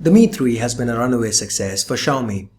The Mi 3 has been a runaway success for Xiaomi.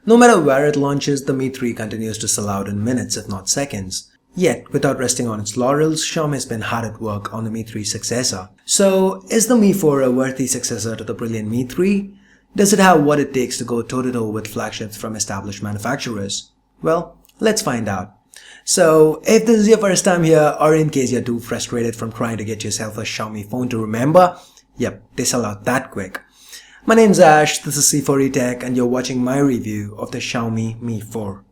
No matter where it launches, the Mi 3 continues to sell out in minutes if not seconds. Yet, without resting on its laurels, Xiaomi has been hard at work on the Mi 3 successor. So, is the Mi 4 a worthy successor to the brilliant Mi 3? Does it have what it takes to go toe-to-toe with flagships from established manufacturers? Well, let's find out. So, if this is your first time here, or in case you're too frustrated from trying to get yourself a Xiaomi phone to remember, yep, they sell out that quick. My name's Ash, this is C4E Tech, and you're watching my review of the Xiaomi Mi 4.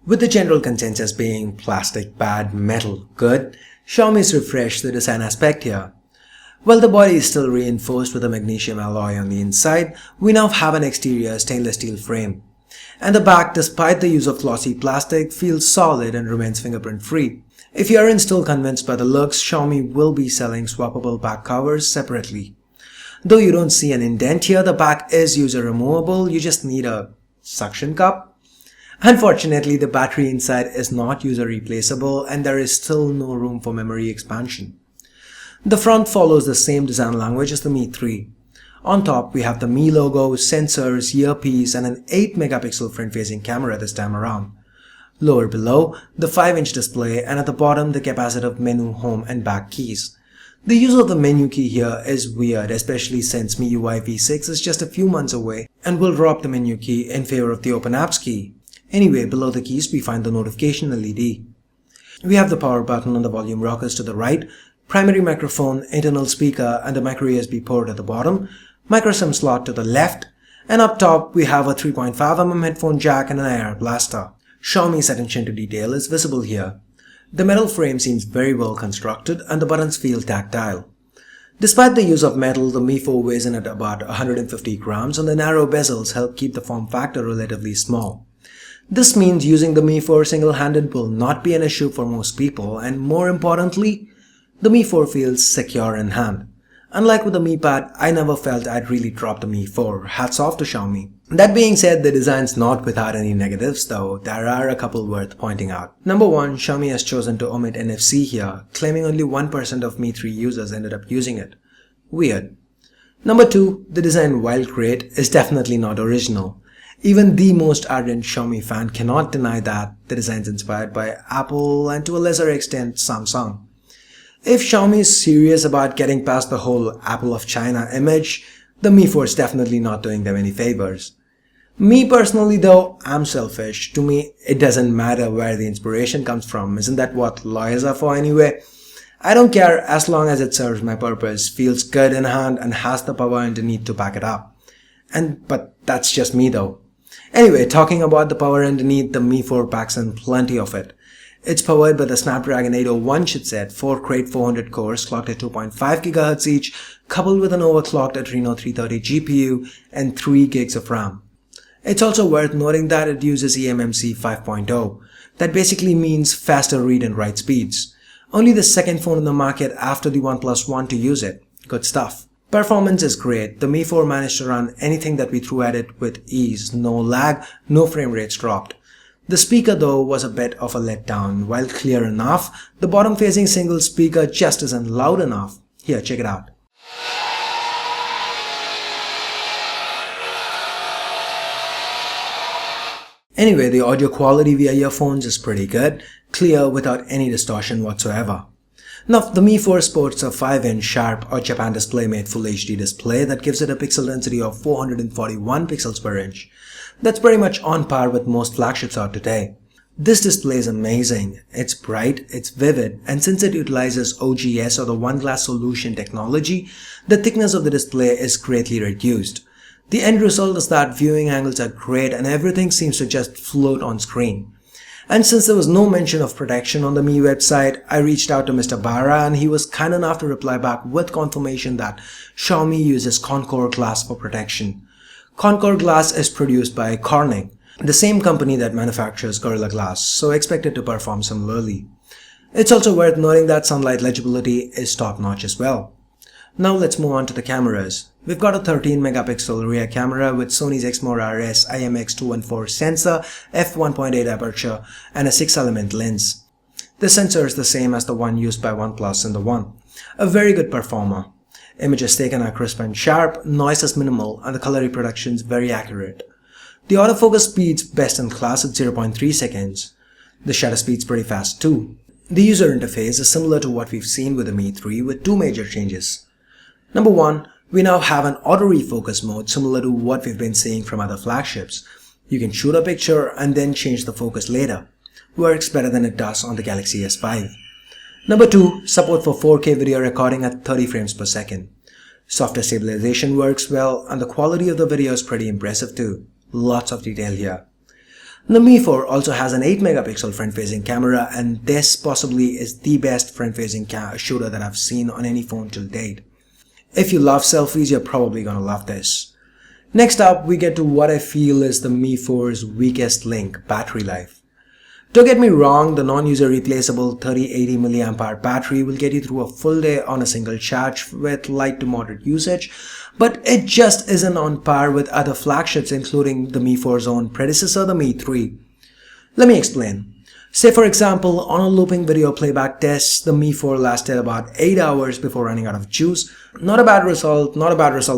With the general consensus being plastic bad, metal good, Xiaomi's refreshed the design aspect here. While the body is still reinforced with a magnesium alloy on the inside, we now have an exterior stainless steel frame. And the back, despite the use of glossy plastic, feels solid and remains fingerprint free. If you aren't still convinced by the looks, Xiaomi will be selling swappable back covers separately. Though you don't see an indent here, the back is user removable, you just need a suction cup. Unfortunately, the battery inside is not user replaceable and there is still no room for memory expansion. The front follows the same design language as the Mi 3. On top, we have the Mi logo, sensors, earpiece, and an 8-megapixel front-facing camera this time around. Lower below, the 5-inch display, and at the bottom, the capacitive menu, home, and back keys. The use of the menu key here is weird, especially since MIUI v6 is just a few months away and will drop the menu key in favor of the Open Apps key. Anyway, below the keys, we find the notification LED. We have the power button and the volume rockers to the right, primary microphone, internal speaker, and a micro USB port at the bottom, micro SIM slot to the left, and up top we have a 3.5mm headphone jack and an AR blaster. Xiaomi's attention to detail is visible here. The metal frame seems very well constructed and the buttons feel tactile. Despite the use of metal, the Mi 4 weighs in at about 150 grams and the narrow bezels help keep the form factor relatively small. This means using the Mi 4 single-handed will not be an issue for most people, and more importantly, the Mi 4 feels secure in hand. Unlike with the Mi Pad, I never felt I'd really drop the Mi 4, hats off to Xiaomi. That being said, the design's not without any negatives though, there are a couple worth pointing out. Number 1, Xiaomi has chosen to omit NFC here, claiming only 1% of Mi 3 users ended up using it. Weird. Number 2, the design, while great, is definitely not original. Even the most ardent Xiaomi fan cannot deny that the design's inspired by Apple and to a lesser extent Samsung. If Xiaomi is serious about getting past the whole Apple of China image, the Mi 4 is definitely not doing them any favors. Me personally though, I'm selfish. To me, it doesn't matter where the inspiration comes from. Isn't that what lawyers are for anyway? I don't care as long as it serves my purpose, feels good in hand and has the power underneath to back it up. But that's just me though. Anyway, talking about the power underneath, the Mi 4 packs in plenty of it. It's powered by the Snapdragon 801 chipset, 4 Krait 400 cores clocked at 2.5 GHz each, coupled with an overclocked Adreno 330 GPU and 3 gigs of RAM. It's also worth noting that it uses eMMC 5.0. That basically means faster read and write speeds. Only the second phone in the market after the OnePlus One to use it. Good stuff. Performance is great. The Mi 4 managed to run anything that we threw at it with ease. No lag, no frame rates dropped. The speaker though was a bit of a letdown. While clear enough, the bottom facing single speaker just isn't loud enough. Here, check it out. Anyway, the audio quality via earphones is pretty good, clear without any distortion whatsoever. Now, the Mi 4 sports a 5-inch sharp or Japan display made Full HD display that gives it a pixel density of 441 pixels per inch. That's pretty much on par with most flagships out today. This display is amazing. It's bright, it's vivid, and since it utilizes OGS or the One Glass Solution technology, the thickness of the display is greatly reduced. The end result is that viewing angles are great and everything seems to just float on screen. And since there was no mention of protection on the Mi website, I reached out to Mr. Bara and he was kind enough to reply back with confirmation that Xiaomi uses Concord glass for protection. Concord glass is produced by Corning, the same company that manufactures Gorilla Glass, so expect it to perform similarly. It's also worth noting that sunlight legibility is top-notch as well. Now let's move on to the cameras. We've got a 13 megapixel rear camera with Sony's Exmor RS IMX214 sensor, f1.8 aperture and a 6-element lens. The sensor is the same as the one used by OnePlus in the One. A very good performer. Images taken are crisp and sharp, noise is minimal, and the color reproduction is very accurate. The autofocus speed's best in class at 0.3 seconds. The shutter speed's pretty fast too. The user interface is similar to what we've seen with the Mi 3 with two major changes. Number one, we now have an auto refocus mode similar to what we've been seeing from other flagships. You can shoot a picture and then change the focus later. Works better than it does on the Galaxy S5. Number 2, support for 4K video recording at 30 frames per second. Software stabilization works well and the quality of the video is pretty impressive too. Lots of detail here. The Mi 4 also has an 8 megapixel front-facing camera, and this possibly is the best front-facing shooter that I've seen on any phone till date. If you love selfies, you're probably gonna love this. Next up, we get to what I feel is the Mi 4's weakest link, battery life. Don't get me wrong, the non-user replaceable 3080 mAh battery will get you through a full day on a single charge with light to moderate usage, but it just isn't on par with other flagships including the Mi 4's own predecessor, the Mi 3. Let me explain. Say for example, on a looping video playback test, the Mi 4 lasted about 8 hours before running out of juice. Not a bad result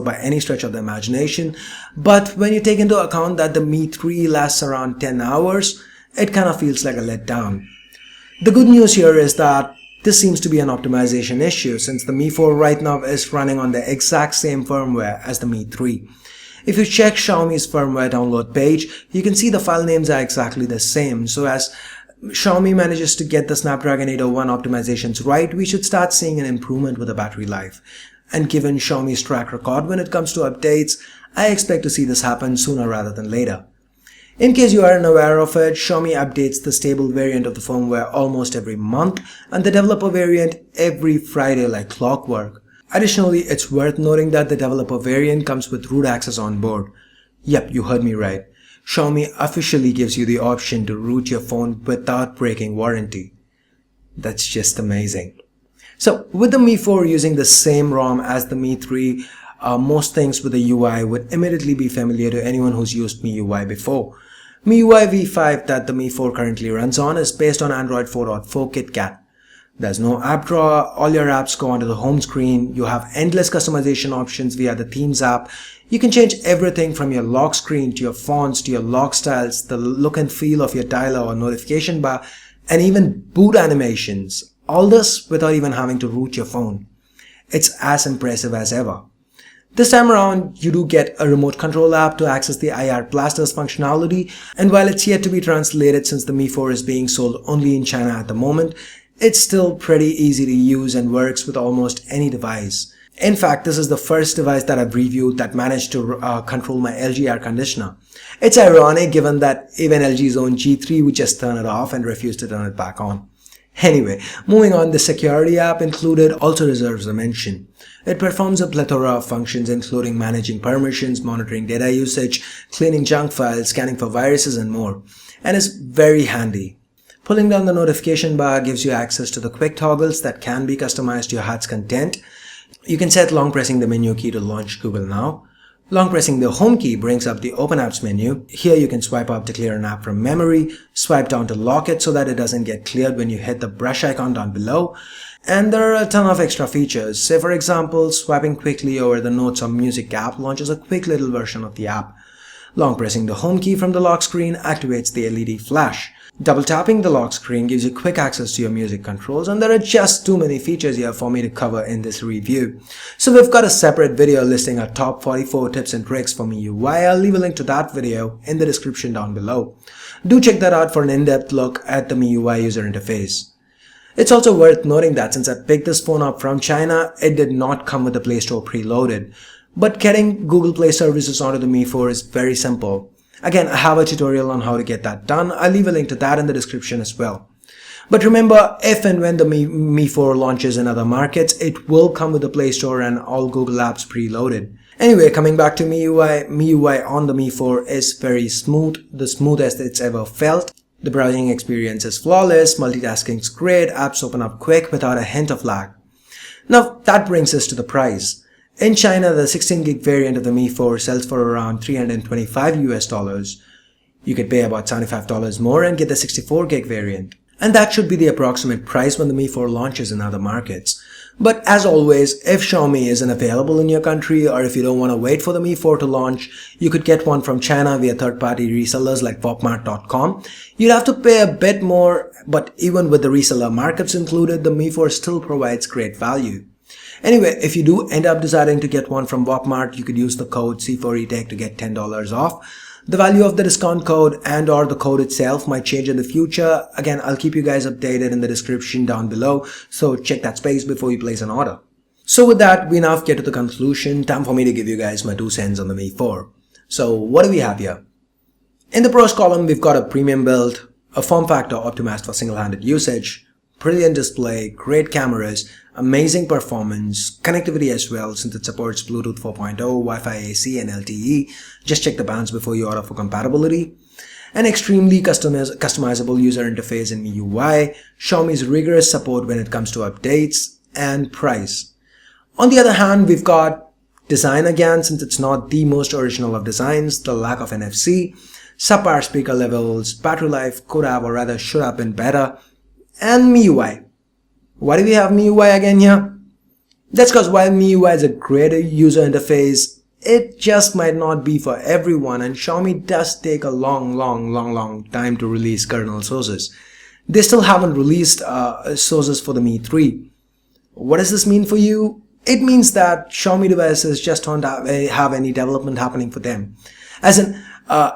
by any stretch of the imagination, but when you take into account that the Mi 3 lasts around 10 hours, it kind of feels like a letdown. The good news here is that this seems to be an optimization issue since the Mi 4 right now is running on the exact same firmware as the Mi 3. If you check Xiaomi's firmware download page, you can see the file names are exactly the same. So as Xiaomi manages to get the Snapdragon 801 optimizations right, we should start seeing an improvement with the battery life. And given Xiaomi's track record when it comes to updates, I expect to see this happen sooner rather than later. In case you aren't aware of it, Xiaomi updates the stable variant of the firmware almost every month and the developer variant every Friday like clockwork. Additionally, it's worth noting that the developer variant comes with root access on board. Yep, you heard me right. Xiaomi officially gives you the option to root your phone without breaking warranty. That's just amazing. So with the Mi 4 using the same ROM as the Mi 3, most things with the UI would immediately be familiar to anyone who's used MIUI before. MIUI v5 that the Mi 4 currently runs on is based on Android 4.4 Kitkat. There's no app drawer, all your apps go onto the home screen, you have endless customization options via the Themes app, you can change everything from your lock screen to your fonts to your lock styles, the look and feel of your dialer or notification bar, and even boot animations. All this without even having to root your phone. It's as impressive as ever. This time around, you do get a remote control app to access the IR Blasters functionality, and while it's yet to be translated since the Mi 4 is being sold only in China at the moment, it's still pretty easy to use and works with almost any device. In fact, this is the first device that I've reviewed that managed to control my LG air conditioner. It's ironic given that even LG's own G3 would just turn it off and refuse to turn it back on. Anyway, moving on, the security app included also deserves a mention. It performs a plethora of functions including managing permissions, monitoring data usage, cleaning junk files, scanning for viruses and more, and is very handy. Pulling down the notification bar gives you access to the quick toggles that can be customized to your heart's content. You can set long pressing the menu key to launch Google Now. Long pressing the home key brings up the Open Apps menu. Here you can swipe up to clear an app from memory, swipe down to lock it so that it doesn't get cleared when you hit the brush icon down below. And there are a ton of extra features. Say for example, swiping quickly over the Notes or Music app launches a quick little version of the app. Long pressing the home key from the lock screen activates the LED flash. Double tapping the lock screen gives you quick access to your music controls, and there are just too many features here for me to cover in this review. So we've got a separate video listing our top 44 tips and tricks for MIUI. I'll leave a link to that video in the description down below. Do check that out for an in-depth look at the MIUI user interface. It's also worth noting that since I picked this phone up from China, it did not come with the Play Store preloaded. But getting Google Play services onto the Mi 4 is very simple. Again, I have a tutorial on how to get that done. I'll leave a link to that in the description as well. But remember, if and when the Mi 4 launches in other markets, it will come with the Play Store and all Google apps preloaded. Anyway, coming back to MIUI on the Mi 4 is very smooth, the smoothest it's ever felt. The browsing experience is flawless, multitasking is great, apps open up quick without a hint of lag. Now that brings us to the price. In China, the 16 gig variant of the Mi 4 sells for around $325 US. You could pay about $75 more and get the 64 gig variant. And that should be the approximate price when the Mi 4 launches in other markets. But as always, if Xiaomi isn't available in your country, or if you don't want to wait for the Mi 4 to launch, you could get one from China via third-party resellers like Walmart.com. You'd have to pay a bit more, but even with the reseller markups included, the Mi 4 still provides great value. Anyway, if you do end up deciding to get one from Walmart, you could use the code C4ETech to get $10 off. The value of the discount code and or the code itself might change in the future. Again, I'll keep you guys updated in the description down below, so check that space before you place an order. So with that, we now get to the conclusion. Time for me to give you guys my 2 cents on the Mi 4. So what do we have here? In the pros column, we've got a premium build, a form factor optimized for single-handed usage, brilliant display, great cameras, amazing performance, connectivity as well since it supports Bluetooth 4.0, Wi-Fi AC and LTE. Just check the bands before you order for compatibility. An extremely customizable user interface in MIUI, Xiaomi's rigorous support when it comes to updates, and price. On the other hand, we've got design again since it's not the most original of designs, the lack of NFC, subpar speaker levels, battery life could have or rather should have been better, and MIUI. Why do we have MIUI again here? That's because while MIUI is a great user interface, it just might not be for everyone, and Xiaomi does take a long time to release kernel sources. They still haven't released sources for the Mi 3. What does this mean for you? It means that Xiaomi devices just don't have any development happening for them. As in,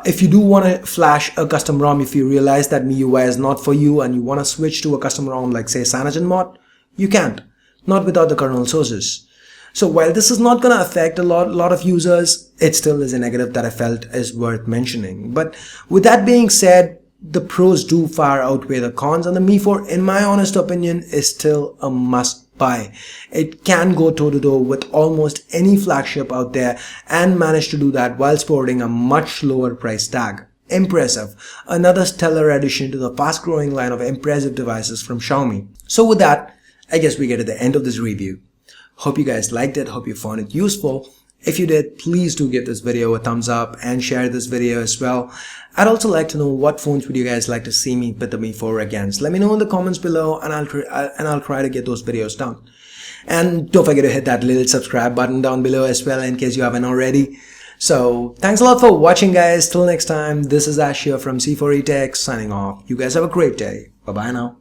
if you do want to flash a custom ROM, if you realize that MIUI is not for you and you want to switch to a custom ROM like say CyanogenMod, you can't. Not without the kernel sources. So while this is not going to affect a lot of users, it still is a negative that I felt is worth mentioning. But with that being said, the pros do far outweigh the cons, and the Mi 4, in my honest opinion, is still a must buy. It can go toe-to-toe with almost any flagship out there and manage to do that while sporting a much lower price tag. Impressive. Another stellar addition to the fast-growing line of impressive devices from Xiaomi. So with that, I guess we get to the end of this review. Hope you guys liked it. Hope you found it useful. If you did, please do give this video a thumbs up and share this video as well. I'd also like to know what phones would you guys like to see me put the Mi 4 against. Let me know in the comments below, and I'll try to get those videos done. And don't forget to hit that little subscribe button down below as well in case you haven't already. So thanks a lot for watching, guys. Till next time, this is Ash here from C4ETech signing off. You guys have a great day. Bye bye now.